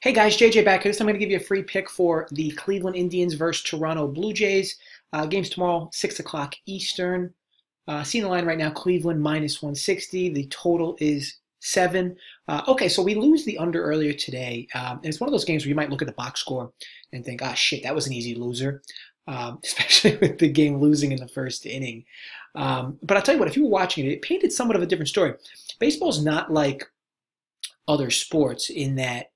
Hey guys, JJ back here. This time I'm going to give you a free pick for the Cleveland Indians versus Toronto Blue Jays. Game's tomorrow, 6 o'clock Eastern. Seeing the line right now, Cleveland minus 160. The total is 7. Okay, so we lose the under earlier today. And it's one of those games where you might look at the box score and think, ah, shit, that was an easy loser. Especially with the game losing in the first inning. But I'll tell you what, if you were watching it, it painted somewhat of a different story. Baseball's not like other sports in that,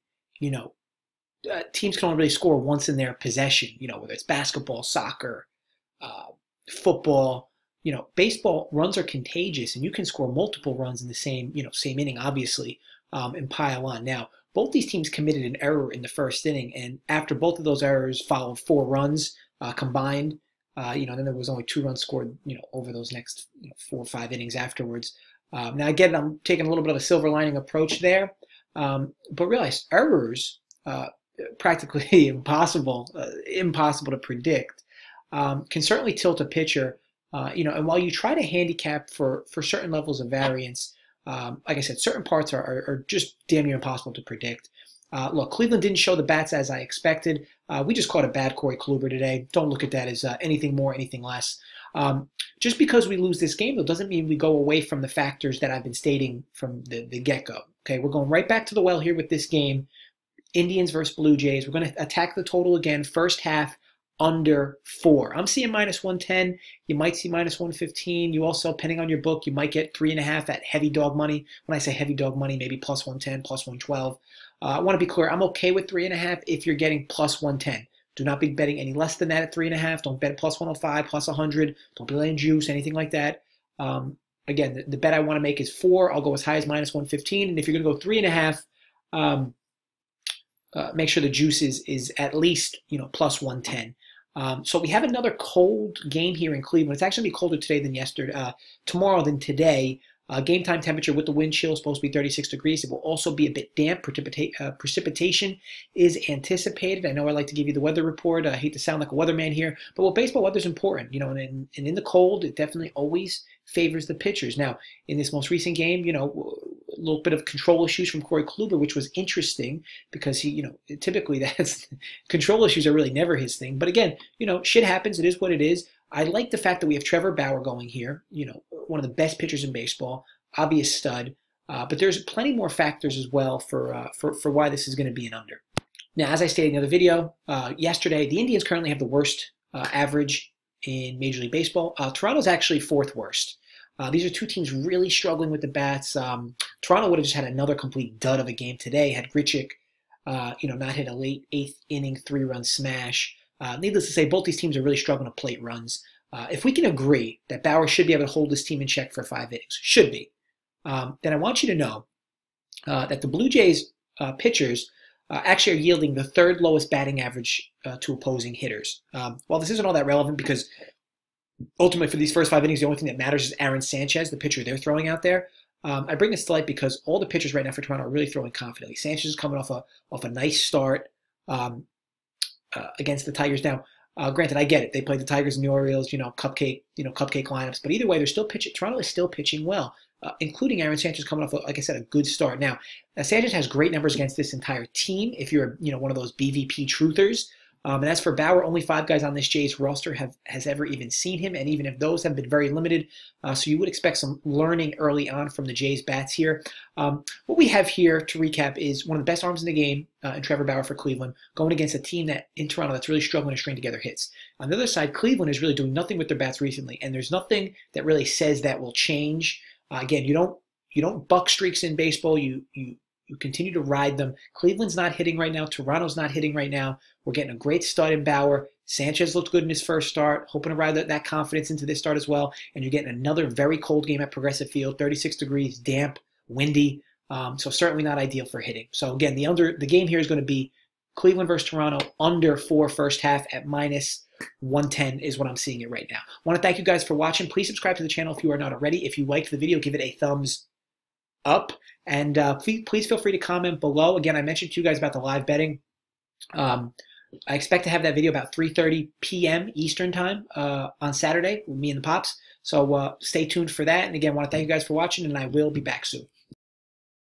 teams can only really score once in their possession, whether it's basketball, soccer, football. Baseball runs are contagious, and you can score multiple runs in the same inning, obviously, and pile on. Now, both these teams committed an error in the first inning, and after both of those errors followed 4 runs combined. Then there was only 2 runs scored, over those next 4 or 5 innings afterwards. Now, again, I'm taking a little bit of a silver lining approach there, but realize errors, practically impossible to predict, can certainly tilt a pitcher. And while you try to handicap for certain levels of variance, like I said, certain parts are just damn near impossible to predict. Look, Cleveland didn't show the bats as I expected. We just caught a bad Corey Kluber today. Don't look at that as anything more, anything less. Just because we lose this game, though, doesn't mean we go away from the factors that I've been stating from the get-go. Okay, we're going right back to the well here with this game. Indians versus Blue Jays. We're going to attack the total again. First half, under 4. I'm seeing minus 110. You might see minus 115. You also, depending on your book, you might get 3.5 at heavy dog money. When I say heavy dog money, maybe plus 110, plus 112. I want to be clear. I'm okay with 3.5 if you're getting plus 110. Do not be betting any less than that at 3.5. Don't bet plus 105, plus 100. Don't be letting juice, anything like that. Again, the bet I want to make is 4. I'll go as high as minus 115. And if you're going to go 3.5, make sure the juice is at least plus 110. So we have another cold game here in Cleveland. It's actually going to be colder today than yesterday, tomorrow than today. Game time temperature with the wind chill is supposed to be 36 degrees. It will also be a bit damp. Precipitation is anticipated. I know I like to give you the weather report. I hate to sound like a weatherman here, but baseball weather is important. And in the cold, it definitely always favors the pitchers. Now, in this most recent game, a little bit of control issues from Corey Kluber, which was interesting because he, typically that's control issues are really never his thing. But again, shit happens. It is what it is. I like the fact that we have Trevor Bauer going here, one of the best pitchers in baseball, obvious stud. But there's plenty more factors as well for why this is going to be an under. Now, as I stated in the other video, yesterday, the Indians currently have the worst average in Major League Baseball. Toronto's actually 4th worst. These are 2 teams really struggling with the bats. Toronto would have just had another complete dud of a game today had Grichuk, not hit a late 8th inning 3-run smash. Needless to say, both these teams are really struggling to plate runs. If we can agree that Bauer should be able to hold this team in check for 5 innings, should be, then I want you to know that the Blue Jays pitchers actually are yielding the 3rd lowest batting average to opposing hitters. While this isn't all that relevant because ultimately for these first 5 innings, the only thing that matters is Aaron Sanchez, the pitcher they're throwing out there. I bring this to light because all the pitchers right now for Toronto are really throwing confidently. Sanchez is coming off a nice start against the Tigers. Now, granted, I get it. They played the Tigers and the Orioles, cupcake lineups. But either way, they're still pitching. Toronto is still pitching well, including Aaron Sanchez coming off, like I said, a good start. Now, Sanchez has great numbers against this entire team. If you're, one of those BVP truthers. And as for Bauer, only 5 guys on this Jays roster has ever even seen him, and even if those have been very limited, so you would expect some learning early on from the Jays bats here. What we have here, to recap, is one of the best arms in the game in Trevor Bauer for Cleveland, going against a team in Toronto that's really struggling to string together hits. On the other side, Cleveland is really doing nothing with their bats recently, and there's nothing that really says that will change. Again, you don't buck streaks in baseball. You continue to ride them. Cleveland's not hitting right now. Toronto's not hitting right now. We're getting a great start in Bauer. Sanchez looked good in his first start. Hoping to ride that confidence into this start as well. And you're getting another very cold game at Progressive Field. 36 degrees, damp, windy. So certainly not ideal for hitting. So again, the game here is going to be Cleveland versus Toronto, under 4 first half at minus 110 is what I'm seeing it right now. I want to thank you guys for watching. Please subscribe to the channel if you are not already. If you liked the video, give it a thumbs up. And please feel free to comment below. Again, I mentioned to you guys about the live betting. I expect to have that video about 3:30 p.m. Eastern time on Saturday with me and the Pops. So stay tuned for that. And again, I want to thank you guys for watching, and I will be back soon.